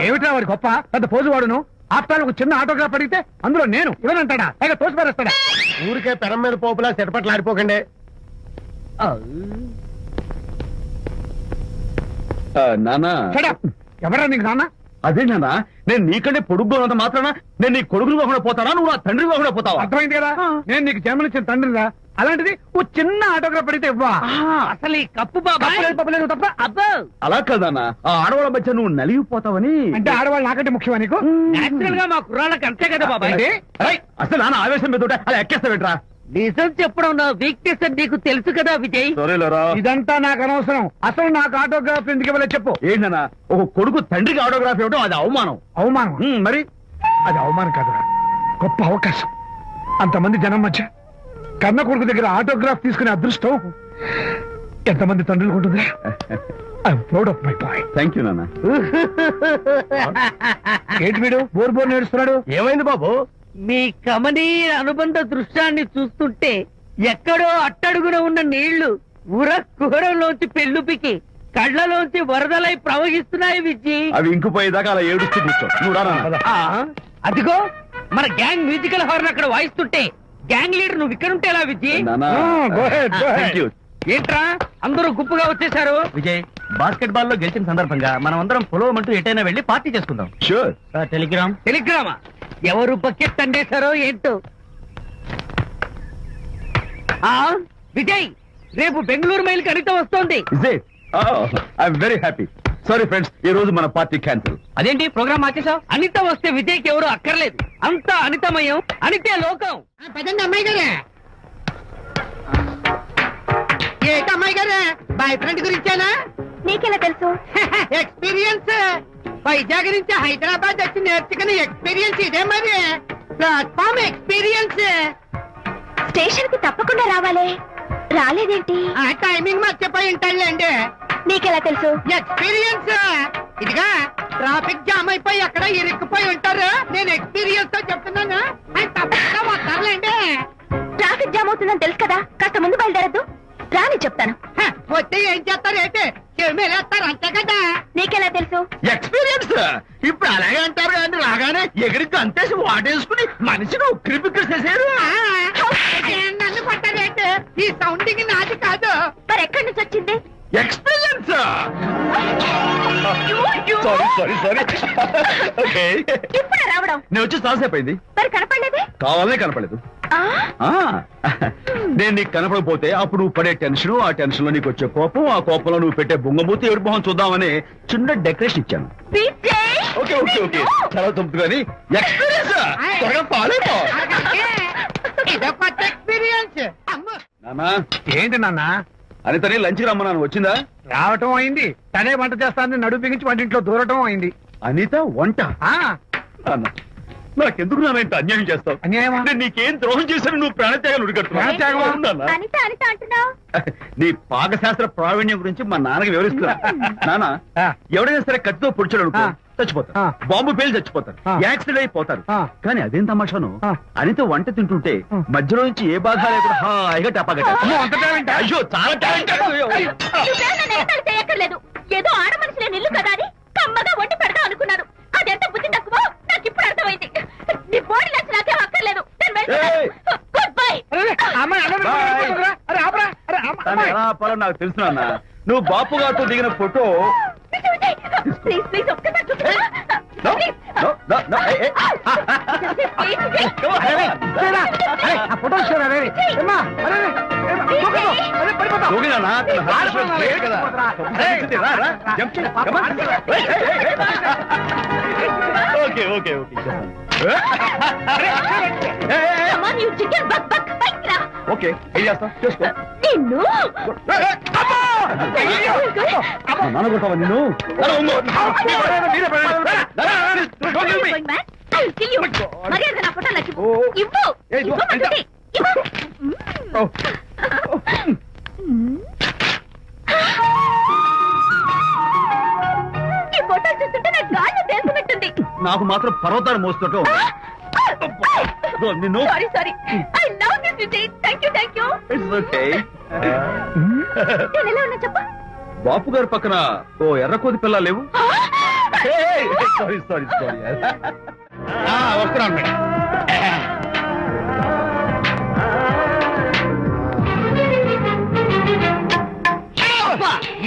ఏమిటా వాడి గొప్ప పెద్ద పోజు వాడును. ఆప్తాలు ఒక చిన్న ఆటోగ్రాఫ్ అడిగితే అందులో నేను ఇవ్వనంటాడా, పైగా తోసిపారేస్తాడా? ఊరికే పెరం మీద పోపులా చెరపట్లు ఆడిపోకండి. నానా ఎవరా నీకు నాన్న? అదే నానా, నేను నీకంటే పొడుగ్గా ఉన్నంత మాత్రాన నేను నీ కొడుకులు కాకుండా పోతానా, నువ్వు నా తండ్రి కాకుండా పోతావా? అర్థమైంది కదా, నేను నీకు జన్మనిచ్చిన తండ్రిరా. అలాంటిది ఓ చిన్న ఆటోగ్రాఫ్ అడిగితే ఇవ్వా? అసలు ఈ కప్పు బాబా తప్ప అబ్బా. అలా కదన్నా, ఆ ఆడవాళ్ళ మధ్య నువ్వు నలిగిపోతావని. అంటే ఆడవాళ్ళు నాకంటే ముఖ్యమా నీకు? నేచురల్ గా మా కుర్రాళ్ళకి అంతే కదా బాబాయ్. అసలు నాన్న ఆవేశం మీద ఉంటే అలా ఎక్కేస్తావేట్రా? నిజం చెప్పడం నా వీక్నెస్ అని నీకు తెలుసు కదా విజయ్. ఇదంతా నాకు అనవసరం. అసలు నాకు ఆటోగ్రాఫ్ ఎందుకు ఇవ్వలేదు చెప్పు. ఏంటన్నా, ఒక కొడుకు తండ్రికి ఆటోగ్రాఫ్ ఇవ్వడం అది అవమానం. అవమానం? మరి అది అవమానం కాదురా, గొప్ప అవకాశం. అంతమంది జనం మధ్య కన్న కొడుకు దగ్గర ఆటోగ్రాఫ్ తీసుకునే అదృష్టం ఎంతమంది తండ్రులకు ఉంటుంది. I'm proud of my boy. Thank you నాన్న. ఏంటి వీడు బోర్ బోర్ నేడుస్తున్నాడు? ఏమైంది బాబు? మీ కమనీయ అనుబంధ దృశ్యాన్ని చూస్తుంటే ఎక్కడో అట్టడుగున ఉన్న నీళ్లు ఉర కుహరంలోంచి పెళ్ళుపికి కళ్ళలోంచి వరదలై ప్రవహిస్తున్నాయి విజయ్. అవి ఇంకుపోయేదాకా అలా ఏడుస్తూ కూర్చో. నువ్వు రా. అదిగో మన గ్యాంగ్ మ్యూజికల్ హార్న్ అక్కడ వాయిస్తుంటే గ్యాంగ్ లీడర్ నువ్వు ఇక్కడ ఉంటే ఎలా విజయ్? ఏంట్రా అందరూ గుంపుగా వచ్చేసారు? విజయ్, బాస్కెట్ బాల్ లో గెలిచిన సందర్భంగా మనం అందరం పొలవమంటూ ఎటైనా వెళ్ళి పార్టీ చేసుకుందాం. షూర్. టెలిగ్రామా? ఎవరు బకెట్ అండేశారో ఏంటో. విజయ్, రేపు బెంగళూరు మైల్ అనిత వస్తోంది. I'm very happy. Sorry friends, ఈ రోజు మన పార్టీ క్యాన్సిల్. అదేంటి ప్రోగ్రామ్ మార్చేసావు? అనిత వస్తే విజయ్కి ఎవరు అక్కర్లేదు. అంతా అనితమయం, అనితే లోకం. పదండి అమ్మాయి గారే. ఏంటి అమ్మాయి గారే, బాయ్ ఫ్రెండ్ గురించేనా? నీకెలా తెలుసు? ఎక్స్పీరియన్స్. వైజాగ్ నుంచి హైదరాబాద్ వచ్చి నేర్చుకునే ఎక్స్పీరియన్స్ ఇదే మరి. Platform experience. స్టేషన్ కి తప్పకుండా రావాలే, రాలేదేంటి? ఆ టైమింగ్ మర్చిపోయి ఉంటాడులేండి. నీకెలా తెలుసు? ఎక్స్పీరియన్స్. ఇదిగా ట్రాఫిక్ జామ్ అయిపోయి అక్కడ ఇరుక్కుపోయి ఉంటారు. నేను ఎక్స్పీరియన్స్ తో చెప్తున్నాను. తప్పకుండా వస్తారులేండి. ట్రాఫిక్ జామ్ అవుతుందని తెలుసు కదా, కాస్త ముందు బయలుదేరద్దు. రాని చెప్తాను. వస్తే ఏం చేస్తారు ఏంటి? చెమేస్తారు అంతే కదా. నీకెలా తెలుసు? ఎక్స్పీరియన్స్. ఇప్పుడు అలాగే అంటారు కానీ రాగానే ఎగిరికి అంతేసి వాటేసుకుని మనిషిని ఉక్కిరి బిక్కిరి చేశారు. నన్ను కొట్టారేంటి? ఈ సౌండింగ్ నాది కాదు. మరి ఎక్కడి నుంచి వచ్చింది? ఎక్స్పీరియన్స్. ఇప్పుడే రావడం? నేను వచ్చి చాలాసేపు అయింది. మరి కనపడలేదే? కావాలనే కనపడలేదు. నేను నీకు కనపడకపోతే అప్పుడు నువ్వు పడే టెన్షన్, ఆ టెన్షన్ లో నీకు వచ్చే కోపం, ఆ కోపంలో నువ్వు పెట్టే బొంగమూతి ఏడు మొహం చూద్దామని చిన్న డెకరేషన్ ఇచ్చాను. ఓకే ఓకే ఓకే, చాలా తప్పు కానీ ఎక్స్పీరియన్స్. త్వరగా పాలేపో. నాన్నా. ఏంటి నాన్న? అనితని లంచ్కి రమ్మన్నాను, వచ్చిందా? రావటం అయింది. తనే వంట చేస్తానని నడుపు బిగించి వంటింట్లో దూరటం అయింది. అనిత వంట? నాకెందుకు నాన్న ఇంత అన్యాయం చేస్తావు? అన్యాయమా? నీకేం ద్రోహం చేశాను? నువ్వు ప్రాణత్యాగాలు నీ పాకశాస్త్ర ప్రావీణ్యం గురించి మా నాన్నకి వివరిస్తున్నా. నాన్న, ఎవడైనా సరే కత్తితో పొడిచాడు అనుకో చచ్చిపోతారు, బాంబు పేలు చచ్చిపోతారు, యాక్సిడెంట్ అయిపోతారు. కానీ అదేం తమాషాను, అనిత వంట తింటుంటే మధ్యలో నుంచి ఏ బాధ లేకుండా హాయిగా టపాగట. అయ్యో చాలా చేయక్కర్లేదు. ఏదో ఆడ మనుషులే నిల్లు కదా అని కమ్మగా వండి పెడదాం అనుకున్నాను. అదెంత బుద్ధి తక్కువ నాకు ఇప్పుడు అర్థమైంది. నీ బాడీ నచ్చి నాకే అక్కర్లేదు. Good bye. ఎలా ఆపాలో నాకు తెలుసు నాన్న. నువ్వు బాపు గారితో దిగిన photo okay okay okay okay ఏం చేస్తావు చేసుకో. నానగొట్టావా నిన్ను? నాకు మాత్రం పర్వతాన్ని మోస్తుంటావు నిన్ను. బాపు గారి పక్కన ఓ ఎర్ర కోతి పిల్ల లేవు? Sorry sorry sorry. వస్తున్నాను మేడం.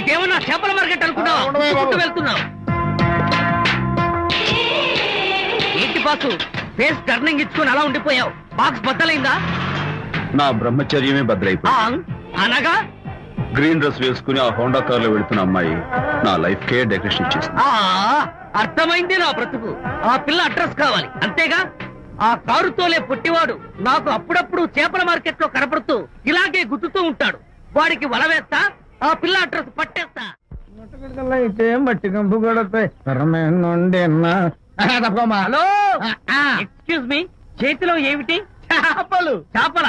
ఇదేమన్నా చేపల మార్కెట్ అనుకున్నావు? వెళ్తున్నావు ఏంటి బాసు? ఫేస్ టర్నింగ్ ఇచ్చుకుని అలా ఉండిపోయావు. బాక్స్ బద్దలైందా? నా బ్రహ్మచర్యమే బద్దలైపోయింది. అనగా గ్రీన్ డ్రెస్ వేసుకుని ఆ హోండా కార్ లో వెళుతున్న అమ్మాయి నా లైఫ్ కే డెకరేషన్ ఇచ్చేసింది. అర్థమైంది నా బ్రతుకు. ఆ పిల్ల అడ్రస్ కావాలి అంతేగా? ఆ కారుతోలే పుట్టివాడు నాకు అప్పుడప్పుడు చేపల మార్కెట్ లో కనపడుతూ ఇలాగే గుద్దుతూ ఉంటాడు. వాడికి వల వేస్తా, ఆ పిల్ల అడ్రస్ పట్టేస్తా. అయితే మట్టి కంపు గడపై హలో, ఎక్స్క్యూజ్ మీ, చేతిలో ఏమిటి? చేపలు. చేపల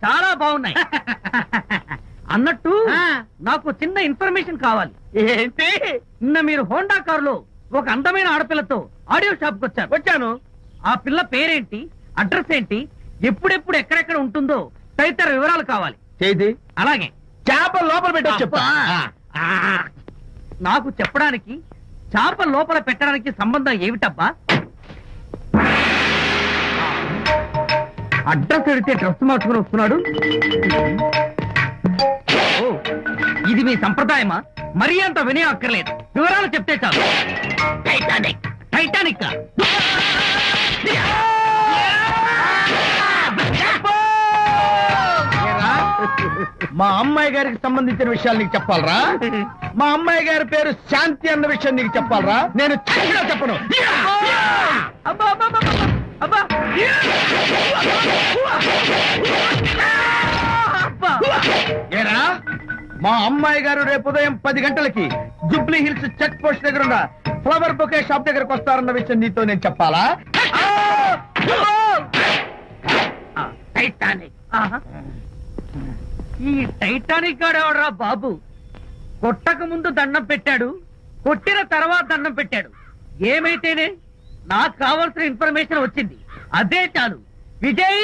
చాలా బాగున్నాయి. అన్నట్టు నాకు చిన్న ఇన్ఫర్మేషన్ కావాలి. ఏంటి? నిన్న మీరు హోండా కారులో ఒక అందమైన ఆడపిల్లతో ఆడియో షాప్ కు వచ్చాను. ఆ పిల్ల పేరేంటి, అడ్రస్ ఏంటి, ఎప్పుడెప్పుడు ఎక్కడెక్కడ ఉంటుందో తదితర వివరాలు కావాలి. చేతి అలాగే చేప లోపల పెట్టచ్చు చెప్తా. నాకు చెప్పడానికి చేప లోపల పెట్టడానికి సంబంధం ఏమిటబ్బా? అడ్రస్ అడిగితే డ్రెస్ మార్చుకుని వస్తున్నాడు. ఇది మీ సంప్రదాయమా? మరీ అంత వినయం అక్కర్లేదు, వివరాలు చెప్తే చాలు. టైటానిక్. టైటానిక్ మా అమ్మాయి గారికి సంబంధించిన విషయాలు నీకు చెప్పాలరా? మా అమ్మాయి గారి పేరు శాంతి అన్న విషయం నీకు చెప్పాలరా? నేను చెప్పినా చెప్పను. ఏరా, మా అమ్మాయి గారు రేపు ఉదయం 10 గంటలకి జూబ్లీ హిల్స్ చెక్ పోస్ట్ దగ్గర ఉన్న ఫ్లవర్ బొకే షాప్ దగ్గరకు వస్తారన్న విషయం నీతో నేను చెప్పాలా? టైటానిక్. ఈ టైటానిక్ గాడెవడరా బాబు? కొట్టక ముందు దండం పెట్టాడు, కొట్టిన తర్వాత దండం పెట్టాడు. ఏమైతేనే నాకు కావాల్సిన ఇన్ఫర్మేషన్ వచ్చింది, అదే చాలు. విజయ్,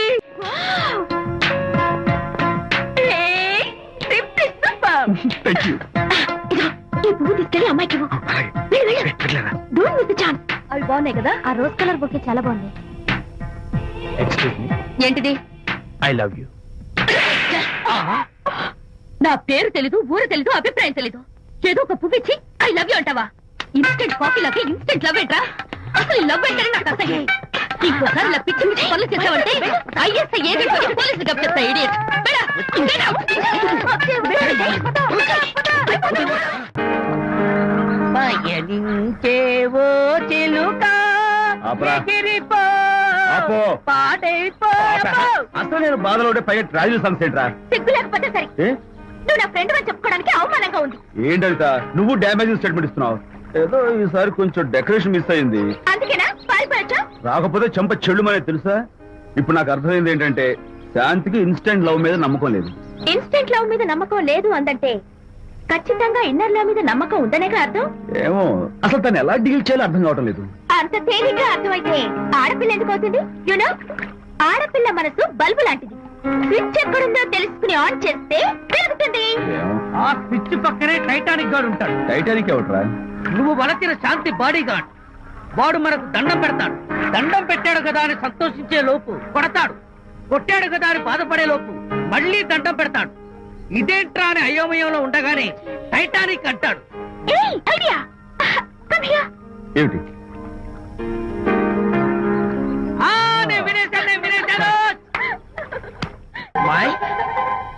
ఈ పువ్వు తీసుకెళ్ళి అమ్మాయికి అవి బాగున్నాయి కదా? ఆ రోజ్ కలర్ బొకే చాలా బాగుంది. ఏంటిది? I love you. నా పేరు తెలీదు, ఊరు తెలీదు, అభిప్రాయం తెలీదు. ఏదో ఒక పువ్వు ఇచ్చి ఐ లవ్ యూ అంటావా? ఇన్స్టెంట్ కాఫీలకి ఇన్స్టెంట్ లవ్ ఏంట్రా? అసలు లవ్ ఏంటని నాకు అసహ్యం. ఇంకోసారి ఇలా పిచ్చి పిచ్చి పనులు చేసావంటే ఐఎస్ఐ ఏజెంట్ వచ్చి పోలీసులు గప్పిస్తా. ఇడియట్. పయనించేవో చిలుక అసలు నేను బాధలో ఉంటే పైగా ట్రాజెడీ సన్సెట్ రా. సిగ్గు లేకపోతే సరే, నువ్వు నా ఫ్రెండ్ అని చెప్పుకోవడానికి అవమానంగా ఉంది. ఏంటంట నువ్వు డ్యామేజింగ్ స్టేట్మెంట్ ఇస్తున్నావు? ఏదో ఈసారి కొంచెం డెకరేషన్ మిస్ అయింది, అందుకేనా పారిపోయొచ్చా? రాకపోతే చెంప చెల్లుమనే తెలుసా? ఇప్పుడు నాకు అర్థమైంది ఏంటంటే శాంతికి ఇన్స్టెంట్ లవ్ మీద నమ్మకం లేదు. ఇన్స్టెంట్ లవ్ మీద నమ్మకం లేదు అందంటే ఖచ్చితంగా ఇన్నర్ లవ్ మీద నమ్మకం ఉందనేగా అర్థం. ఏమో అసలు తను ఎలా డీల్ చేయాలో అర్థం కావటం లేదు. అంత తేలిగ్గా అర్థమైతే ఆడపిల్ల ఎందుకు అవుతుంది? యూనో, ఆడపిల్ల మనసు బల్బు లాంటిది. స్విచ్ ఎక్కడుందో తెలుసుకుని ఆన్ చేస్తే పెరుగుతుంది. ఆ స్విచ్ పక్కనే టైటానిక్ గార్డ్ ఉంటాడు. టైటానిక్ ఎవట్రా? నువ్వు వలచిన శాంతి బాడీ గార్డ్. వాడు మనకు దండం పెడతాడు. దండం పెట్టాడు కదా అని సంతోషించే లోపు కొడతాడు, కొట్టాడు కదా అని బాధపడే లోపు మళ్ళీ దండం పెడతాడు. ఇదేంట్రా అని అయోమయంలో ఉండగానే టైటానిక్ అంటాడు. ఏమిటి?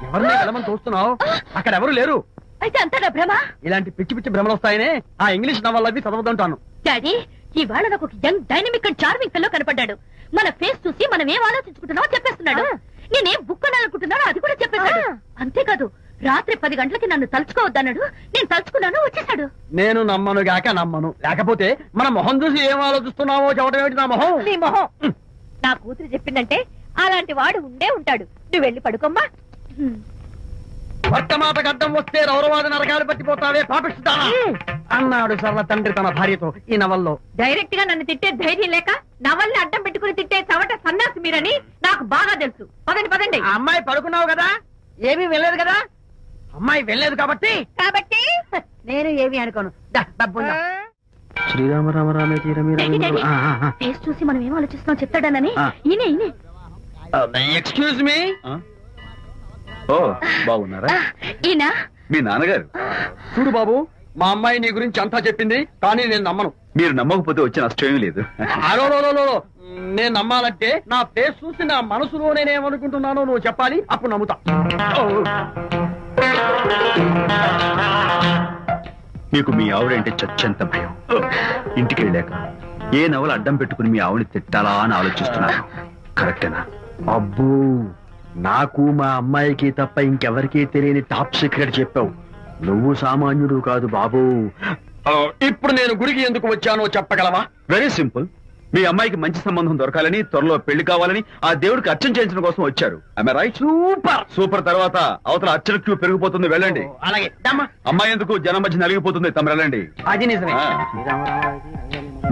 ఎవరిని వెళ్ళమని చూస్తున్నావు? అక్కడ ఎవరు లేరు. అయితే అంతా నా భ్రమ. ఇలాంటి పిచ్చి పిచ్చి భ్రమలు వస్తాయనే ఆ ఇంగ్లీష్ నవల్ అవి చదవదంటాను. డాడీ, ఇవాళ నాకు ఒక young dynamic and charming pillow కనపడ్డాడు. మన ఫేస్ చూసి మనం ఏం ఆలోచించుకుంటున్నామో చెప్పేస్తున్నాడు. నేనేం బుక్ అనాలనుకుంటున్నానో అది కూడా చెప్పేశాడు. అంతేకాదు, రాత్రి 10 గంటలకి నన్ను తలుచుకోవద్దన్నాడు. నేను తలుచుకున్నాను, వచ్చేసాడు. నేను నమ్మను గాక నమ్మను. లేకపోతే మన మొహం చూసి ఏం ఆలోచిస్తున్నావో చెప్పడం ఏమిటి? నా మొహం నీ మొహం. నా కూతురు చెప్పిందంటే అలాంటి వాడు ఉండే ఉంటాడు. నువ్వు వెళ్ళి పడుకోమ్మా. భర్తమాట గడ్డం వస్తే రౌరవాద నరకాలు పట్టిపోతావే పాపిస్తానా అన్నాడు సరళ తండ్రి తన భార్యతో ఈ నవల్లో. డైరెక్ట్ గా నన్ను తిట్టే ధైర్యం లేక నవల్ని అడ్డం పెట్టుకుని తిట్టే చవట సన్నాసి మీరని నాకు బాగా తెలుసు. పదండి పదండి. ఆ అమ్మాయి పడుకున్నావు కదా, ఏమీ వెళ్ళలేదు కదా? అమ్మాయి వెళ్ళలేదు కాబట్టి నేను ఏమీ అనుకోను. శ్రీరామ రామ రామే ఫేస్ చూసి మనం ఏం ఆలోచిస్తున్నాం చెప్తాడనని ఈయనే ఈయనే. Excuse me. ఓ బాగున్నారా? ఈయన మీ నాన్నగారు. చూడు బాబు, మా అమ్మాయి నీ గురించి అంతా చెప్పింది, కానీ నేను నమ్మను. మీరు నమ్మకపోతే వచ్చే నష్టం ఏమీ లేదు. నేను నమ్మాలంటే నా ఫేస్ చూసి నా మనసులో నేనేమనుకుంటున్నానో నువ్వు చెప్పాలి, అప్పుడు నమ్ముతా. మీకు మీ ఆవిడంటే చచ్చెంత భయం. ఇంటికి వెళ్ళాక ఏ నవల అడ్డం పెట్టుకుని మీ ఆవిడని తిట్టాలా అని ఆలోచిస్తున్నాను. కరెక్టేనా? అబ్బో, నాకు మా అమ్మాయికి తప్ప ఇంకెవరికీ తెలియని టాప్ సీక్రెట్ చెప్పావు. నువ్వు సామాన్యుడు కాదు బాబు. ఇప్పుడు నేను గుడికి ఎందుకు వచ్చానో చెప్పగలవా? Very simple. మీ అమ్మాయికి మంచి సంబంధం దొరకాలని, త్వరలో పెళ్లి కావాలని ఆ దేవుడికి అర్చన చేయించడం కోసం వచ్చారు. రైట్? సూపర్. తర్వాత అవతల అర్చన క్యూ పెరిగిపోతుంది, వెళ్ళండి. అలాగే. అమ్మాయి ఎందుకు జనం మధ్య నలిగిపోతుంది, తమ వెళ్ళండి. అది నిజమే.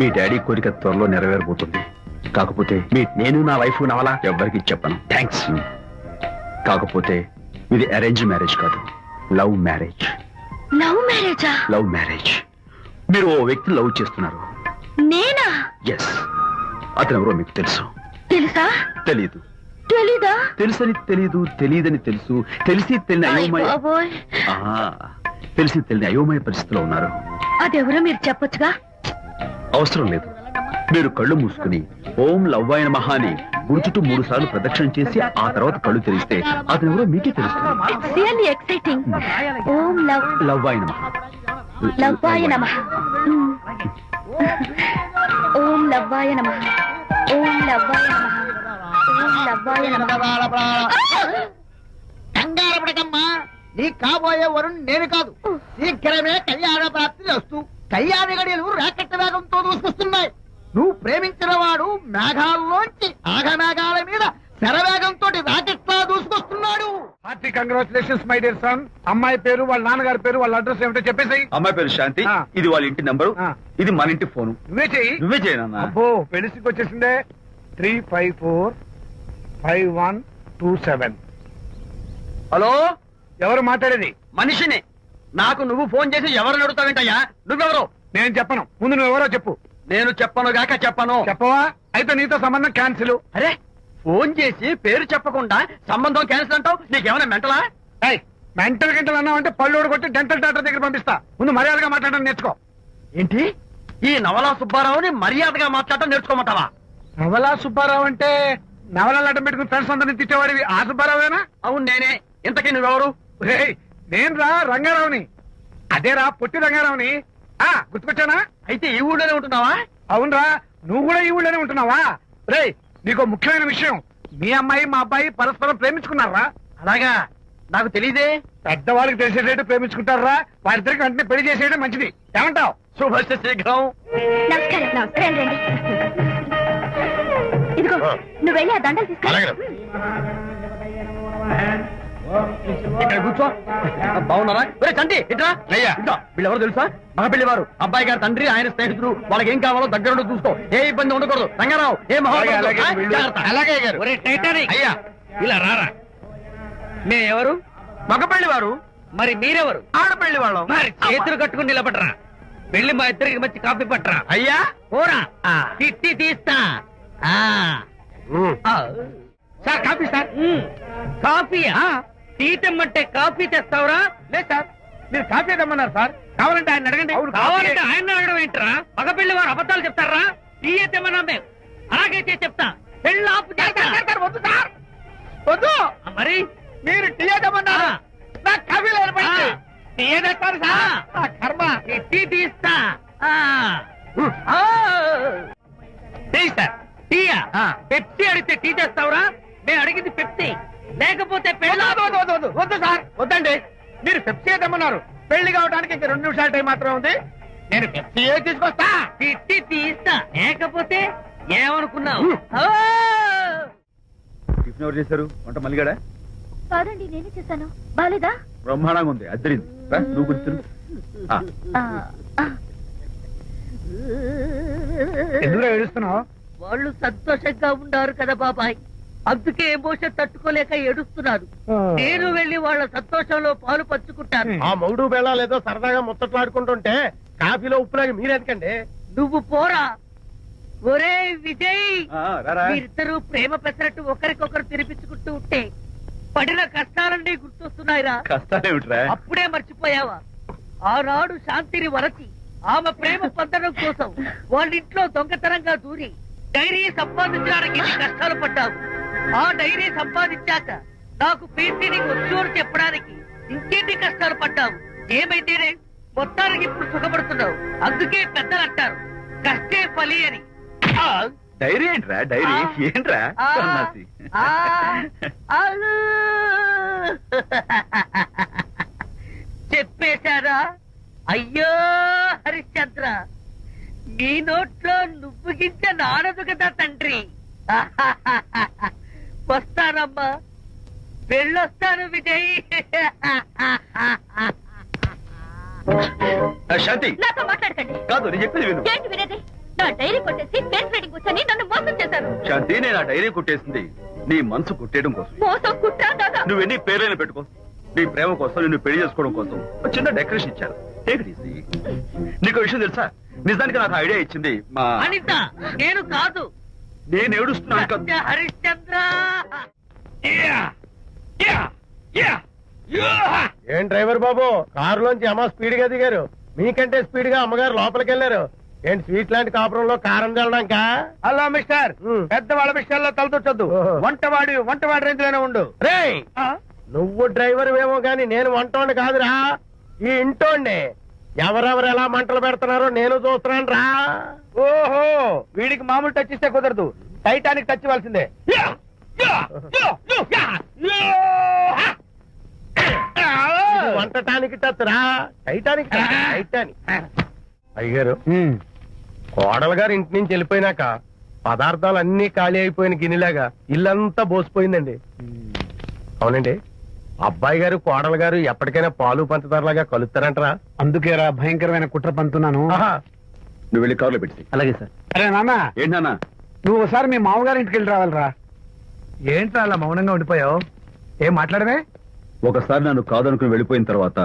మీ డాడీ కోరిక త్వరలో నెరవేరబోతుంది. కాకపోతే నేను నా వైఫ్ నవలా ఎవ్వరికి చెప్పను. థ్యాంక్స్. కాకపోతే ఇది అరేంజ్ మ్యారేజ్ కాదు, లవ్ మ్యారేజ్. లవ్ మ్యారేజా? Love marriage. మీరు ఓ వ్యక్తి లవ్ చేస్తున్నారు. నేనా? ఎస్. అతను ఎవరో మీకు తెలుసు. తెలుసా? తెలీదు. తెలీదా? తెలుసని తెలీదు, తెలియదని తెలుసు, తెలిసి తెలియని అయోమయ తెలిసి తెలియని అయోమయ పరిస్థితిలో ఉన్నారు. అదెవరో మీరు చెప్పొచ్చుగా. అవసరం లేదు. మీరు కళ్ళు మూసుకుని ఓం లవ్వాయ నమః అని గుడి చుట్టూ 3 సార్లు ప్రదక్షిణ చేసి ఆ తర్వాత కళ్ళు తెరిస్తే అతను ఎవరో మీకే తెలుస్తుంది. It's really exciting. ఓం లవ్వాయ నమః. లవ్వాయ నమః. ఓం లవ్వాయ నమః. ఓం లవ్వాయ నమః. ఓం లవ్వాయ నమః. కంగారు పడకమ్మా, నీ కాబోయే వరుణ్ నేను కాదు. శీఘ్రమే కళ్యాణ ప్రాప్తి వస్తూ కళ్యాణ గడియలు రాకెట్ వేగంతో దూసుకొస్తున్నాయి. నువ్వు ప్రేమించిన వాడు మేఘాల్లోంచి ఆగమేఘాల మీద శరవేగంతో రాకెట్లా దూసుకొస్తున్నాడు. Hearty congratulations my dear son. అమ్మాయి పేరు, వాళ్ళ నాన్నగారి పేరు, వాళ్ళ అడ్రస్ ఏమిటో చెప్పేసాయి. అమ్మాయి పేరు శాంతి. ఇది వాళ్ళ ఇంటి నంబరు. ఇది మన ఇంటి ఫోను. నువ్వే చెయ్యి. నువ్వే చేయనన్నా. అబ్బో, పెళ్లికి వచ్చేసిందే. 3545127. హలో, ఎవరు మాట్లాడేది? మనిషిని. నాకు నువ్వు ఫోన్ చేసి ఎవరిని అడుగుతావేంటయ్యా? నువ్వెవరు? నేను చెప్పను. ముందు నువ్వెవరో చెప్పు. నేను చెప్పను గాక చెప్పను. చెప్పవా? అయితే నీతో సంబంధం క్యాన్సిల్. అరే, ఫోన్ చేసి పేరు చెప్పకుండా సంబంధం క్యాన్సిల్ అంటావు? నీకేమైనా మెంటలా? మెంటల్ గంటలు అన్నావు అంటే పళ్ళు కొట్టి డెంటల్ డాక్టర్ దగ్గర పంపిస్తా. ముందు మర్యాదగా మాట్లాడడం నేర్చుకో. ఏంటి, ఈ నవలా సుబ్బారావుని మర్యాదగా మాట్లాడటం నేర్చుకోమంటావా? నవలా సుబ్బారావు అంటే నవలాలు అడ్డం పెట్టుకుని ఫ్రెండ్స్ అందరినీ తిట్టేవాడివి ఆ సుబ్బారావేనా? అవును నేనే. ఇంతకీ నువ్వెవరు? నేను రా రంగారావుని. అదేరా పొట్టి రంగారావుని. గుర్తుకొచ్చానా? అయితే ఈ ఊళ్ళోనే ఉంటున్నావా? అవునరా, నువ్వు కూడా ఈ ఊళ్ళోనే ఉంటున్నావా? రే, నీకు ముఖ్యమైన విషయం. మీ అమ్మాయి మా అబ్బాయి పరస్పరం ప్రేమించుకున్నారా? అలాగా? నాకు తెలీదే. పెద్దవాళ్ళకి తెలిసేటట్టు ప్రేమించుకుంటారా? వారిద్దరికి వెంటనే పెళ్లి చేసేయడం మంచిది. ఏమంటావు? శుభస్య శీఘ్రం. నమస్కారం. నమస్కారం రండి. ఇదిగో, నువ్వు వెళ్ళి ఆ దండలు తీసుకో. ఇక్కడ కూర్చో. బాగున్నారా? చంటి ఇట్రా. వీళ్ళెవరు తెలుసా? మగ పెళ్లి వారు. అబ్బాయి గారు తండ్రి, ఆయన స్నేహితుడు. వాళ్ళకి ఏం కావాలో దగ్గరుండి చూసుకో. ఏ ఇబ్బంది ఉండకూడదు. రంగారావు, ఏ అలాగే గారు. అయ్యా ఇలా రారా. ఎవరు? మగ పెళ్లి వారు. మరి మీరెవరు? ఆడపెళ్లి వాళ్ళం. మరి చేతులు కట్టుకుని నిలబడరా. వెళ్ళి మా ఇద్దరికి మంచి కాఫీ పట్టరా. అయ్యా పోరా, తిట్టి తీస్తా. Sir coffee. సార్ కాఫీయా? టీ తెమ్మంటే కాఫీ తెస్తావురా? లేదు సార్, మీరు కాఫీ తెమ్మన్నారు సార్. కావాలంటే ఆయన అడగండి. కావాలంటే ఆయన అడగడం ఏంట్రా? మగ పెళ్లి వారు అబద్ధాలు చెప్తారా? టీ తెమ్మన్నా మేము అలాగే చేసి చెప్తా. పెళ్ళి ఆపు. వద్దు సార్, వద్దు. మరి మీరు టీ తెమ్మన్నారు, నాకు కాఫీ లేదు. టీ తెస్తారు సార్. కర్మ. టీ తీస్తా. Tea sir. టీయా? పెప్సీ అడిగితే టీ తెస్తావురా? నేను అడిగింది పెప్సీ, లేకపోతే వద్దు సార్, వద్దండి. మీరు పెప్సీ తెమ్మన్నారు. పెళ్లి కావడానికి ఇంక 2 నిమిషాల టైం మాత్రమే ఉంది. నేను పెప్సీ తీసుకొస్తా. తిట్టి తీస్తా, లేకపోతే ఏమనుకున్నావు? టిఫిన్ ఎవరు చేశారు? వంట మల్లిగాడా? కాదండి, నేనే చేశాను. బాలేదా? బ్రహ్మాండంగా ఉంది. అద్దరింది. నువ్వు గుర్తు. ఎందుకు ఏడుస్తున్నావు? వాళ్ళు సంతోషంగా ఉన్నారు కదా బాబాయ్, అందుకే ఎమోషన్ తట్టుకోలేక ఏడుస్తున్నారు. నేను వెళ్లి వాళ్ళ సంతోషంలో పాలు పంచుకుంటాను. ఆ మౌడు బేళ లేదో సరదాగా ముచ్చట్లాడుకుంటుంటే కాఫీలో ఉప్పులాగా మీరెందుకండి? నువ్వు పోరా. ఒరే విజయ్, మీరిద్దరూ ప్రేమ పెసరట్టు ఒకరికొకరు తినిపించుకుంటూ ఉంటే పడిన కష్టాలన్నీ గుర్తొస్తున్నాయిరా. కష్టాలేమిట్రా? అప్పుడే మర్చిపోయావా? ఆనాడు శాంతిని వరచి ఆమె ప్రేమ పొందడం కోసం వాళ్ళింట్లో దొంగతనంగా దూరి డైరీ సంపాదించడానికి ఎన్ని కష్టాలు పడ్డావు. ఆ డైరీ సంపాదించాక నాకు పేసీనికి వచ్చోరు చెప్పడానికి ఇంకెన్ని కష్టాలు పడ్డావు. ఏమైతేనే మొత్తానికి ఇప్పుడు సుఖపడుతున్నావు. అందుకే పెద్దలు అంటారు కష్టే ఫలి అని. డైరీ ఏంట్రా? డైరీ ఏంట్రా? చెప్పేశారా? అయ్యో హరిశ్చంద్ర, నీ నోట్లో నువ్వు గింజ నానదు కదా తండ్రి. వస్తానమ్మా, వెళ్ళొస్తాను విజయ్. శాంతి, నాతో మాట్లాడకండి. కాదు నేను చెప్పేది విను. ఏంటి వినేది? నా డైరీ కొట్టేసి ఫేస్ రీడింగ్ వచ్చని నన్ను మోసం చేశారు. శాంతి, నేను ఆ డైరీ కుట్టేసింది నీ మనసు కుట్టేయడం కోసం. మోసం కుట్రా దాదా? నువ్వెన్ని పేర్లైనా పెట్టుకో, నీ ప్రేమ కోసం, నిన్ను పెళ్లి చేసుకోవడం కోసం ఒక చిన్న డెకరేషన్ ఇచ్చారు. నీకు విషయం తెలుసా? నిజానికి నాకు ఐడియా ఇచ్చింది మా అనిత. నేను కాదు. నేను ఏడుస్తున్నాను కదా హరిశ్చంద్ర. ఏం డ్రైవర్ బాబు, కారులోంచి అమ్మ స్పీడ్ గా దిగారు. మీకంటే స్పీడ్ గా అమ్మగారు లోపలికి వెళ్ళారు. ఏంటి స్వీట్ లాంటి కాపురంలో కారం చల్లడాక? హలో మిస్టర్, పెద్దవాళ్ళ విషయాల్లో తలదొచ్చొద్దు. వంటవాడి రేంజ్లోనే ఉండు. రే, నువ్వు డ్రైవర్ ఏమో గాని నేను వంటోండి కాదురా, ఈ ఇంటోండి. ఎవరెవరు ఎలా మంటలు పెడుతున్నారో నేను చూస్తున్నాను రా. ఓహో, వీడికి మామూలు టచ్ ఇస్తే కుదరదు, టైటానిక్ టచ్ ఇవ్వాల్సిందే. వంటటానికి టచ్ రా, టైటానిక్ టైటానిక్. అయ్యారు, కోడలు గారు ఇంటి నుంచి వెళ్ళిపోయినాక పదార్థాలు అన్ని ఖాళీ అయిపోయిన గిన్నెలాగా ఇల్లంతా బోసిపోయిందండి. అవునండి, అబ్బాయి గారు కోడలు గారు ఎప్పటికైనా పాలు పంచదారలాగా కలుస్తారంటరా? అందుకేరా భయంకరమైన కుట్ర పంతున్నాను. నువ్వు వెళ్ళి కారులో పెట్టి. అలాగే సార్. అరే నాన్న, ఏంటన్నా? నువ్వు ఒకసారి మీ మామగారి ఇంటికి వెళ్ళి రావాలిరా. ఏంట్రా అలా మౌనంగా ఉండిపోయావు? ఏం మాట్లాడమే? ఒకసారి నన్ను కాదనుకుని వెళ్ళిపోయిన తర్వాత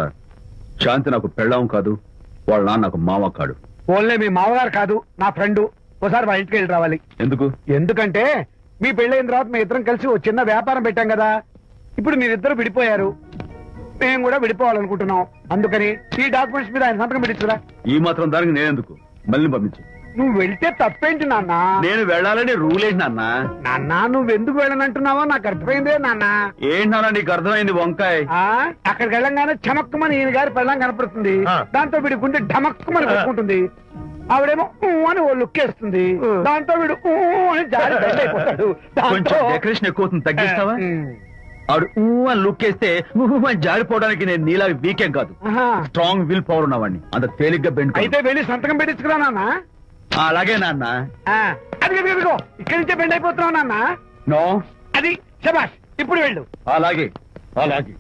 శాంతి నాకు పెళ్ళాం కాదు, వాళ్ళ నాన్న నాకు మామ కాడు. ఓన్లే మీ మామగారు కాదు, నా ఫ్రెండ్. ఒకసారి మా ఇంటికి వెళ్ళి రావాలి. ఎందుకు? ఎందుకంటే మీ పెళ్ళైన తర్వాత మీ ఇద్దరం కలిసి ఒక చిన్న వ్యాపారం పెట్టాం కదా. ఇప్పుడు మీరిద్దరు విడిపోయారు, మేము కూడా విడిపోవాలనుకుంటున్నాం. అందుకని ఈ డాక్యుమెంట్స్ మీద ఆయన సంతకం పెట్టించురా. ఈ మాత్రం దానికి నేనెందుకు? మళ్ళీ పంపించు. నువ్వు వెళ్తే తప్పేంటి నాన్న? నేను వెళ్ళాలని రూల్ ఏంటి నాన్న? నాన్న, నువ్వెందుకు వెళ్ళనంటున్నావో నాకు అర్థమైందే నాన్న. ఏంటి నాన్న నీకు అర్థమైంది వంకాయ? అక్కడికి వెళ్ళంగానే చమక్కుమని ఈయన గారి పెళ్ళం కనపడుతుంది. దాంతో వీడి గుండె ఢమక్కుమని పెట్టుకుంటుంది. ఆవిడేమో అని ఓ లుక్ వేస్తుంది. దాంతో వీడు అని జారి బెడ్ అయిపోతాడు. కొంచెం డెకరేషన్ ఎక్కువ అవుతుంది, తగ్గిస్తావా? ఆవిడ అని లుక్ వేస్తే అని జారిపోవడానికి నేను నీలా వీకేం కాదు, స్ట్రాంగ్ విల్ పవర్ ఉన్నవాడిని. అంత తేలిగ్గా బెండ్ అయితే వెళ్ళి సంతకం పెట్టించుకురా నాన్న. అలాగే నాన్న. అది ఇక్కడి నుంచే బెండ్ అయిపోతున్నావు నాన్న. నో, అది శబాష్, ఇప్పుడు వెళ్ళు. అలాగే అలాగే.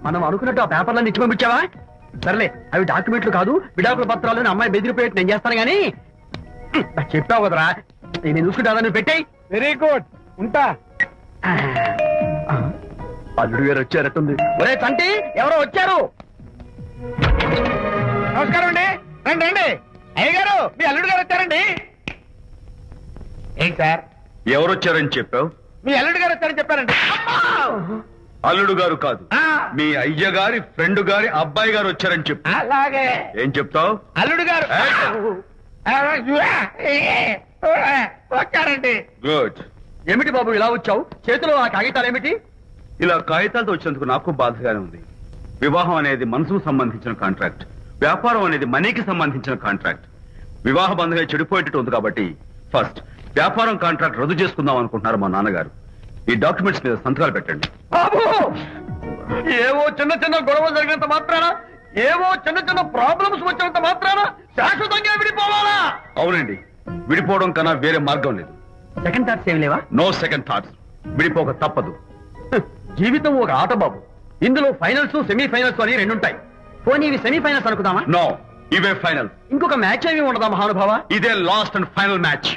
మనం అనుకున్నట్టు ఆ పేపర్లను ఇచ్చి పంపించావా? సర్లే, అవి డాక్యుమెంట్లు కాదు, విడాకుల పత్రాలు. అమ్మాయి బెదిరిపోయేట్టు నేను చేస్తాను గానీ చెప్పావు కదరా, నేను చూసుకుంటా. నువ్వు పెట్టాయి. వెరీ గుడ్, ఉంటా. అల్లుడు గారు వచ్చారట్టుంది. ఒరే తంటి, ఎవరో వచ్చారు. నమస్కారం అండి. రండి రండి. అయ్య గారు, మీ అల్లుడు గారు వచ్చారండి. ఏంటి సార్? ఎవరు వచ్చారని చెప్పావు? మీ అల్లుడు గారు వచ్చారని చెప్పారండి. అల్లుడు గారు కాదు, మీ అయ్య గారి ఫ్రెండ్ గారి అబ్బాయి గారు వచ్చారని చెప్పు. అలాగే. ఏం చెప్తావు? అల్లుడు గారు వచ్చారండి. గుడ్. ఏమిటి బాబు ఇలా వచ్చావు? చేతిలో ఆ కాగితాలు ఏమిటి? ఇలా కాగితాలతో వచ్చినందుకు నాకు బాధగానే ఉంది. వివాహం అనేది మనసుకు సంబంధించిన కాంట్రాక్ట్, వ్యాపారం అనేది మనీకి సంబంధించిన కాంట్రాక్ట్. వివాహ బంధంగా చెడిపోయేటట్టు ఉంది కాబట్టి ఫస్ట్ వ్యాపారం కాంట్రాక్ట్ రద్దు చేసుకుందాం అనుకుంటున్నారు మా నాన్నగారు. ఈ డాక్యుమెంట్స్ మీద సంతకాలు పెట్టండి. బాబు, ఏవో చిన్న చిన్న గొడవలు జరిగినంత మాత్రాన, ఏవో చిన్న చిన్న ప్రాబ్లమ్స్ వచ్చినంత మాత్రాన శాశ్వతంగా విడిపోవాలా? అవునండి, విడిపోవడం కన్నా వేరే మార్గం లేదు. సెకండ్ థాట్స్ ఏమి లేవా? No second thoughts. విడిపోక తప్పదు. జీవితం ఒక ఆట బాబు, ఇందులో ఫైనల్స్ సెమీఫైనల్స్ అని రెండుంటాయి. పోనీ ఇవి సెమీఫైనల్స్ అనుకుందామా? నో, ఇవే ఫైనల్. ఇంకొక మ్యాచ్ ఏమి ఉండదా మహానుభావ? ఇదే లాస్ట్ అండ్ ఫైనల్ మ్యాచ్.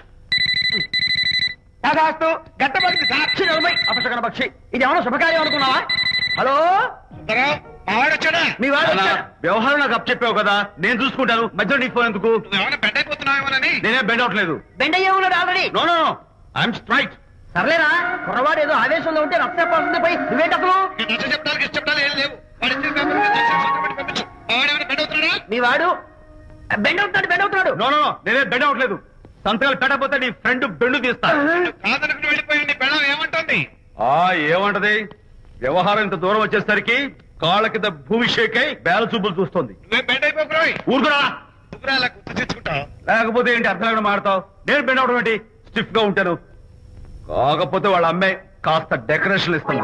గట్టబడి సాక్షి అపశకన పక్షి, ఇది ఏమైనా శుభకార్యం అనుకున్నావా? హలో మీ వాడు వ్యవహారం నాకు అప్ చెప్పావు కదా, నేను చూసుకుంటాను. మధ్యలో నీకు ఫోన్ ఎందుకు? బెండ్ అయిపోతున్నావేమోనని. నేనే బెండ్ అవట్లేదు. బెండ్ అయ్యే ఉన్నాడు already. No no I'm straight. సర్లేరా, కుర్రవాడు ఏదో ఆవేశంలో ఉంటే రక్త పడుతుంది. పోయి నువ్వేంటి అసలు? చెప్పడానికి ఏం లేవు. మీ వాడు బెండ్ అవుతున్నాడు. నో నో నేనే బెండ్ అవట్లేదు. సంతకాలు పెట్టకపోతే నీ ఫ్రెండ్ బెండు తీస్తా. కాదనుకుని వెళ్ళిపోయింది. బెళ్ళం ఏమంటుంది? ఏమంటది? వ్యవహారం ఇంత దూరం వచ్చేసరికి కాళ్ళ కింద భూమిషేకై బేల చూపులు చూస్తుంది. బెండ్ అయిపోకురాయి. ఊరుకురా. తెచ్చుకుంటావు. లేకపోతే ఏంటి అర్థం లేకుండా మాడతావు? నేను బెండ్ అవడం ఏంటి? స్టిఫ్ గా ఉంటాను. కాకపోతే వాళ్ళ అమ్మాయి కాస్త డెకరేషన్ ఇస్తాను.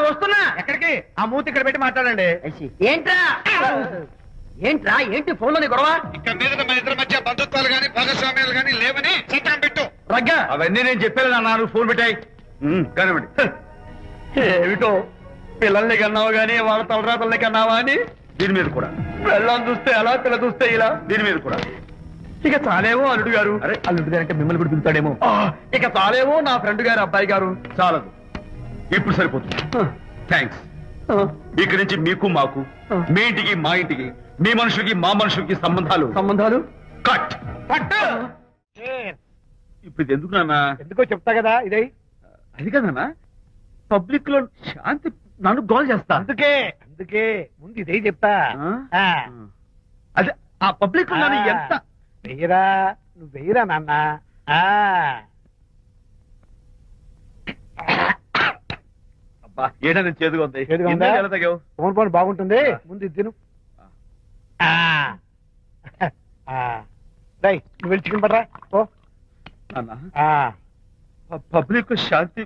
వస్తున్నా. ఎక్కడికి? ఆ మూతి ఇక్కడ పెట్టి మాట్లాడండి. ఏంట్రా ఏంటి ఫోన్ లోని గొడవ? ఇక మీద మన ఇద్దరి మధ్య బంధుత్వాలు గాని భాగస్వామ్యాలు గాని లేవని చట్టం పెట్టు. రగ్గా అవన్నీ నేను చెప్పాను అన్నారు. ఫోన్ పెట్టాయి కానివ్వండి. ఏమిటో పిల్లల్ని కన్నావు గానీ వాళ్ళ తలరాతల్ని కన్నావా అని దీని మీద కూడా. పిల్లల్ని చూస్తే అలా, పిల్ల చూస్తే ఇలా. దీని మీద కూడా ఇక చాలేమో అల్లుడు గారు. అరే అల్లుడు గారు అంటే మిమ్మల్ని కూడా పిలుతాడేమో. ఇక చాలేమో నా ఫ్రెండ్ గారు అబ్బాయి గారు. చాలదు, ఇప్పుడు సరిపోతుంది. థ్యాంక్స్. ఇక్కడి నుంచి మీకు మాకు, మీ ఇంటికి మా ఇంటికి, మీ మనుషులకి మా మనుషులకి సంబంధాలు కట్. ఇప్పుడు ఇది ఎందుకు నాన్న? ఎందుకో చెప్తా కదా. ఇదే అది కదన్నా, పబ్లిక్ లో శాంతి నన్ను గోల్ చేస్తా. అందుకే ముందు ఇదే చెప్తా. అదే ఆ పబ్లిక్ లో నన్ను ఎంత వెయ్యరా, నువ్వు వెయ్యరా నాన్న. అబ్బా ఏదైనా చేదుగా ఉంది. ఫోన్ ఫోన్ బాగుంటుంది. ముందు ఇది తిను. నువ్వు వెళ్ళి చికెన్ పడరా. ఓ పబ్లిక్ శాంతి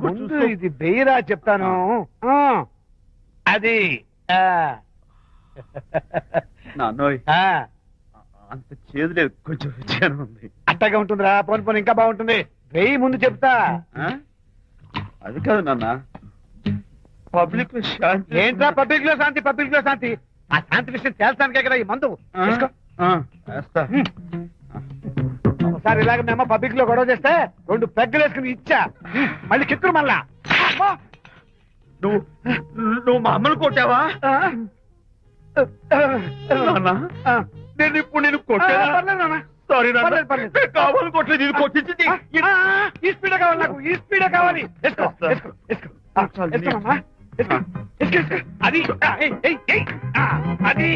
ముందు ఇది వెయ్యరా చెప్తాను. అది నాన్నోయ్ అంత చేదు లేదు, కొంచెం రుచిగానే ఉంది. అట్టగా ఉంటుందిరా. పోను పోను ఇంకా బాగుంటుంది. వెయ్యి ముందు చెప్తా. అది కాదు నాన్న, పబ్లిక్ లో శాంతి. ఏంట్రా పబ్లిక్ లో శాంతి? పబ్లిక్ లో శాంతి ఆ శాంతి విషయం తేల్చడానికే కదా ఈ మందు. ఒకసారి ఇలాగ మేము పబ్లిక్ లో గొడవ చేస్తే 2 పెగ్గలు వేసుకుని ఇచ్చా. మళ్ళీ కిక్కురు మళ్ళా. నువ్వు మా అమ్మను కొట్టావా? నేను ఇప్పుడు నేను కొట్టాను. సారీ కావాలి కొట్టలేదు. ఇది కొట్టించింది. ఈ స్పీడ్ కావాలి నాకు. ఈ స్పీడ్ కావాలి. అది అది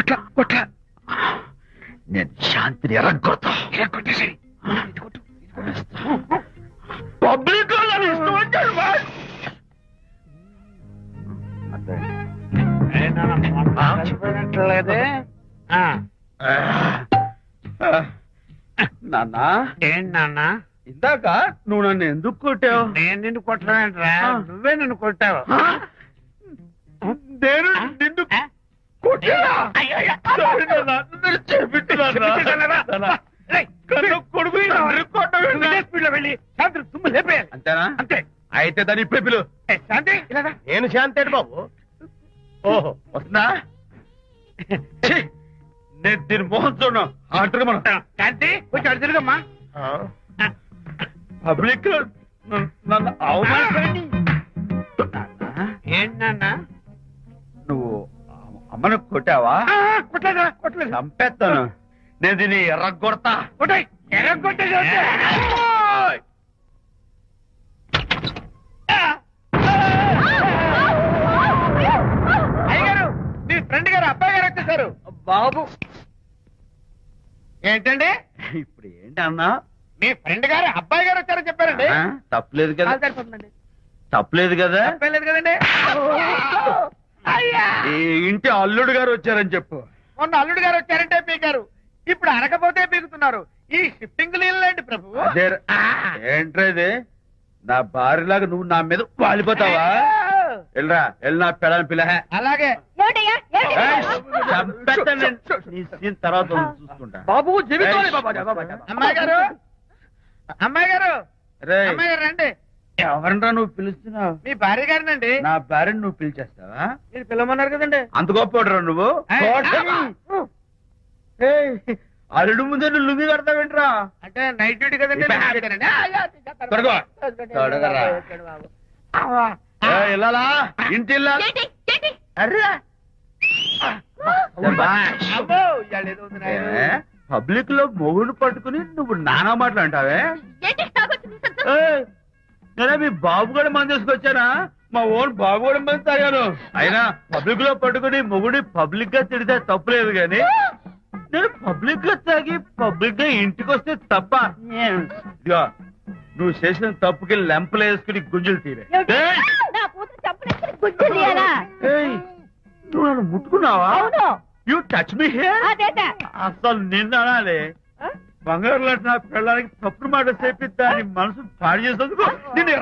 కొట్ల నేను శాంతిని ఎరగొట్టేసి పబ్లిక్ ఇష్టం వచ్చాడు. నాన్న ఏంటి నాన్న? ఇందాక నువ్వు నన్ను ఎందుకు కొట్టావు? నేను నిన్ను కొట్టలేంట్రా, నువ్వే నన్ను కొట్టావు. నేను నిన్ను కొట్టానా? అంతేనా? అంతే. అయితే దాని ఇప్పుడే పిలు. శాంతి నేను శాంతి బాబు. ఓహో వస్తుందా? నేను దీని మోహన్ చూడను. అంటారు మనం. శాంతి కొంచెం అడు తిరుగమ్మా. పబ్లిక్ నన్ను అవమానించండి. ఏంటన్నా నువ్వు అమ్మను కొట్టావా? కొట్టలేదు. చంపేస్తాను నేను. దీన్ని ఎర్రగొడతా. ఎర్రగొట్టే అయ్యగారు, మీ ఫ్రెండ్ గారు అబ్బాయి గారు వచ్చేసారు. బాబు ఏంటండి ఇప్పుడు ఏంటి అన్నా? మీ ఫ్రెండ్ గారు అబ్బాయి గారు వచ్చారని చెప్పారండి. తప్పలేదు కదా? సరిపోతుందండి. తప్పలేదు కదా? తప్పలేదు కదండి. ఈ ఇంటి అల్లుడు గారు వచ్చారని చెప్పు. మొన్న అల్లుడు గారు వచ్చారంటే పీకారు, ఇప్పుడు అనకపోతే పీకుతున్నారు. ఈ షిఫ్టింగ్ లేదండి ప్రభు. అదే ఏంట్రా ఇది? నా భార్యలాగా నువ్వు నా మీద వాలిపోతావా? వెళ్ళరా, వెళ్ళి నా పెళ్ళని పిల్ల. అలాగే తర్వాత చూసుకుంటా. బాబు జీవితం. అమ్మాయి గారు, అమ్మాయి గారు, రండి. ఎవరంటా నువ్వు పిలుస్తున్నావు? మీ భార్య గారినండి. నా భార్యను నువ్వు పిలిచేస్తావా? మీరు పిల్లమన్నారు కదండి. అంత గొప్ప నువ్వు అల్లుడు ముందే నువ్వు లుంగి కడతావేంట్రా? అంటే నైట్ డ్యూటీ కదండి. వెళ్ళాలా? ఇంటి పబ్లిక్ లో మొగుడు పట్టుకుని నువ్వు నానా మాటలు అంటావే? నేనే మీ బాబు కూడా మంది తీసుకొచ్చానా? మా ఓన్ బాబు కూడా మంది తాగాను. అయినా పబ్లిక్ లో పట్టుకుని మొగుడి పబ్లిక్ గా తిడితే తప్పులేదు గాని నేను పబ్లిక్ గా తాగి పబ్లిక్ గా ఇంటికి వస్తే తప్ప. ఇదిగో నువ్వు చేసిన తప్పుకి లెంపలు వేసుకుని గుంజులు తీరే. నువ్వు నన్ను ముట్టుకున్నావా? You touch me here. అసలు నిన్న అనాలి బంగారు లాంటి నా పిల్లలకి తప్పుడు మాట చెప్పి దాని మనసు పాడు చేసేందుకు నేను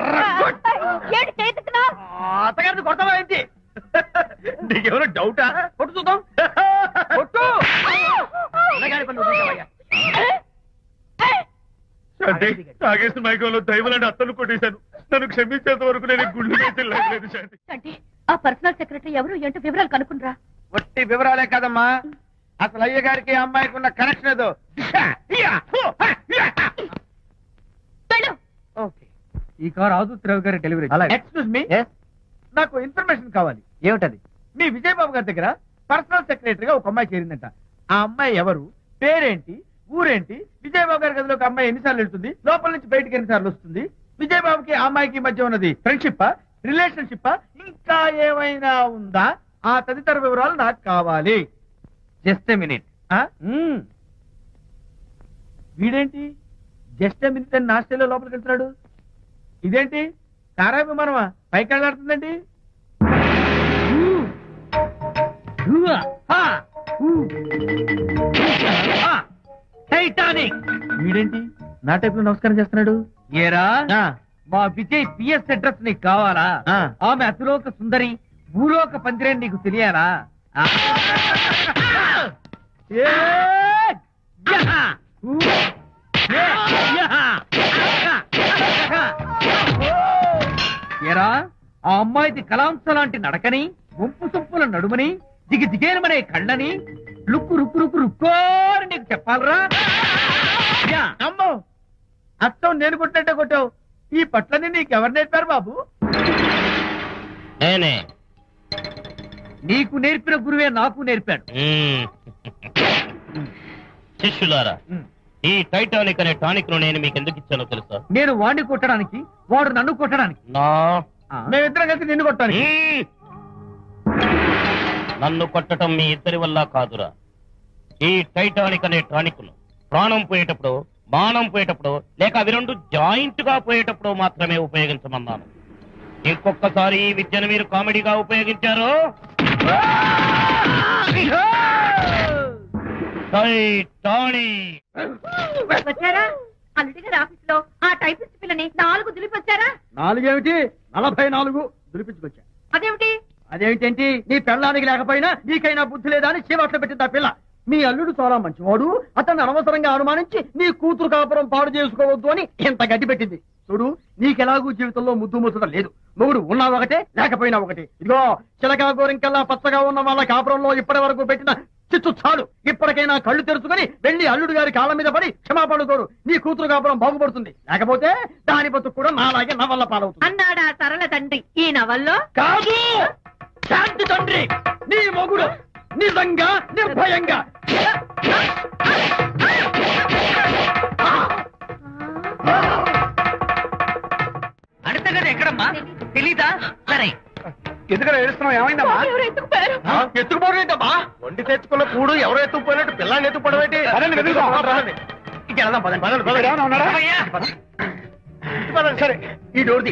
అత్తగారిని కొడతావా ఏంటి? నీకెవరో డౌటా? కొట్టు చూద్దాం. కొట్టు. తాగేసిన మైకంలో దైవలాంటి అత్తలు కొట్టేశాను. నన్ను క్షమించేంత వరకు నేను గుళ్ళు వేసి లేదు. శాంతి, ఆ పర్సనల్ సెక్రటరీ ఎవరు ఏంటో వివరాలు కనుక్కునరా. ఒట్టి వివరాలే కదమ్మా, అసలు అయ్య గారికి అమ్మాయికి ఉన్న కనెక్షన్ ఏదో. ఈ కార్ ఆదుత్రావు గారి డెలివరీ. ఎక్స్క్యూజ్ మీ, నాకు ఇన్ఫర్మేషన్ కావాలి. ఏమిటది? మీ విజయబాబు గారి దగ్గర పర్సనల్ సెక్రటరీగా ఒక అమ్మాయి చేరిందంట. ఆ అమ్మాయి ఎవరు, పేరేంటి, ఊరేంటి, విజయబాబు గారి గదిలోకి అమ్మాయి ఎన్నిసార్లు వెళ్తుంది, లోపల నుంచి బయటకి ఎన్నిసార్లు వస్తుంది, విజయబాబుకి ఆ అమ్మాయికి మధ్య ఉన్నది ఫ్రెండ్షిప్, రిలేషన్షిప్, ఇంకా ఏమైనా ఉందా? ఆ తదితర వివరాలు నాకు కావాలి. Just a minute. వీడేంటి జస్ట్ ఎ మినిట్ అని నాస్టేలో లోపలికి వెళ్తున్నాడు? ఇదేంటి కారా విమానమా పైకి వెళ్ళాడుతుందండి? టైటానిక్. వీడేంటి నా టైప్ లో నమస్కారం చేస్తున్నాడు? ఏరా మా విజయ్ పిఎస్ అడ్రస్ నీకు కావాలా? ఆమె అతిలోక సుందరి, భూలోక పందిరే నీకు తెలియాలా? ఏరా ఆ అమ్మాయిది కలాంస లాంటి నడకని, వంపు సొప్పుల నడుమని, దిగి దిగేనమనే కళ్ళని, లుక్కు రుక్కు రుక్కు రుక్కోని నీకు చెప్పాలరా? అమ్మో, అత్తం నేను కొట్టినట్టే కొట్టావు. ఈ పట్లని నీకెవరు నేర్పారు బాబు? నేనే. నీకు నేర్పిన గురువే నాకు నేర్పాడు. శిష్యులారా, ఈ టైటానిక్ అనే టానిక్ ను నేను మీకు ఎందుకు ఇచ్చానో తెలుసా? నేను వాడిని కొట్టడానికి, వాడు నన్ను కొట్టడానికి. మేమిద్దరం కలిసి నిన్ను కొట్టాను. నన్ను కొట్టడం మీ ఇద్దరి వల్ల కాదురా. ఈ టైటానిక్ అనే టానిక్ ను ప్రాణం పోయేటప్పుడు, మానం పోయేటప్పుడు, లేక అవి రెండు జాయింట్ గా పోయేటప్పుడు మాత్రమే ఉపయోగించమన్నాను. ఇంకొకసారి ఈ విద్యను మీరు కామెడీగా ఉపయోగించారు వచ్చారా? అల్లుడి గారి ఆఫీస్ లో ఆ టైపిస్ట్ పిల్లని 4 దులిపొచ్చారా? 4 ఏమిటి, 44 దులిపించుకొచ్చా. అదేమిటేంటి, నీ పెళ్ళానికి లేకపోయినా నీకైనా బుద్ధి లేదా అని చీవాట్లో పెట్టింది ఆ పిల్ల. మీ అల్లుడు చాలా మంచివాడు, అతన్ని అనవసరంగా అనుమానించి నీ కూతురు కాపురం పాడు చేసుకోవద్దు అని ఎంత గడ్డి పెట్టింది. చూడు, నీకెలాగూ జీవితంలో ముద్దు ముచ్చట లేదు. మొగుడు ఉన్నా ఒకటే, లేకపోయినా ఒకటే. ఇదిగో చిలకా గోరింకల్లా పచ్చగా ఉన్న వాళ్ళ కాపురంలో ఇప్పటి వరకు పెట్టిన చిచ్చు చాలు. ఇప్పటికైనా కళ్ళు తెరుచుకుని వెళ్లి అల్లుడు గారి కాళ్ళ మీద పడి క్షమాపణ కోరు. నీ కూతురు కాపురం బాగుపడుతుంది. లేకపోతే దాని బతుకు కూడా నాలాగే నవల్ల పాలవుతుంది అన్నాడా సరళ తండ్రి ఈ నవల్లో? కాదు, శాంతి తండ్రి, నీ మొగుడు నిజంగా నిర్భయంగా. అడత కదా ఎక్కడమ్మా తెలీదా? సరే, ఎందుకలా ఏడుస్తున్నావు? ఏమైందమ్మా? ఎత్తుకుపోవడమా? వండి తెచ్చుకున్న కూడు ఎవరో ఎత్తుకుపోయినట్టు పిల్లల్ని ఎత్తుకుపోవడం సరే, ఈ డోర్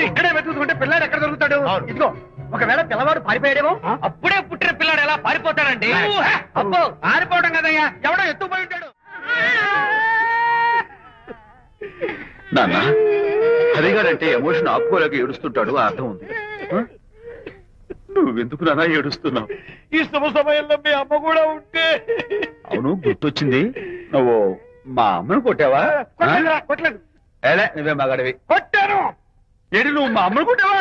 ఇక్కడే వెతుకుంటే పిల్లాడు ఎక్కడ దొరుకుతాడు? ఇదిగో, ఒకవేళ పిల్లవాడు పారిపోయాడేమో. అప్పుడే పుట్టిన పిల్లాడు ఎలా పారిపోతాడండి? అబ్బో, పారిపోవడం కదయ్యా, ఎవడో ఎత్తుకుపోయి ఉంటాడు. నాన్న, హరిగారంటే ఎమోషన్ ఆపుకోలేక ఏడుస్తుంటాడు, అర్థం ఉంది. నువ్వు నువ్వెందుకు నానా ఏడుస్తున్నావు? ఈ శుభ సమయంలో మీ అమ్మ కూడా ఉంటే. అవును, గుర్తొచ్చింది. నువ్వు మా అమ్మను కొట్టావా? కొట్టలేదు. నువ్వే మగాడివి. కొట్టాను. ఏడు నువ్వు మా అమ్మను కొట్టావా?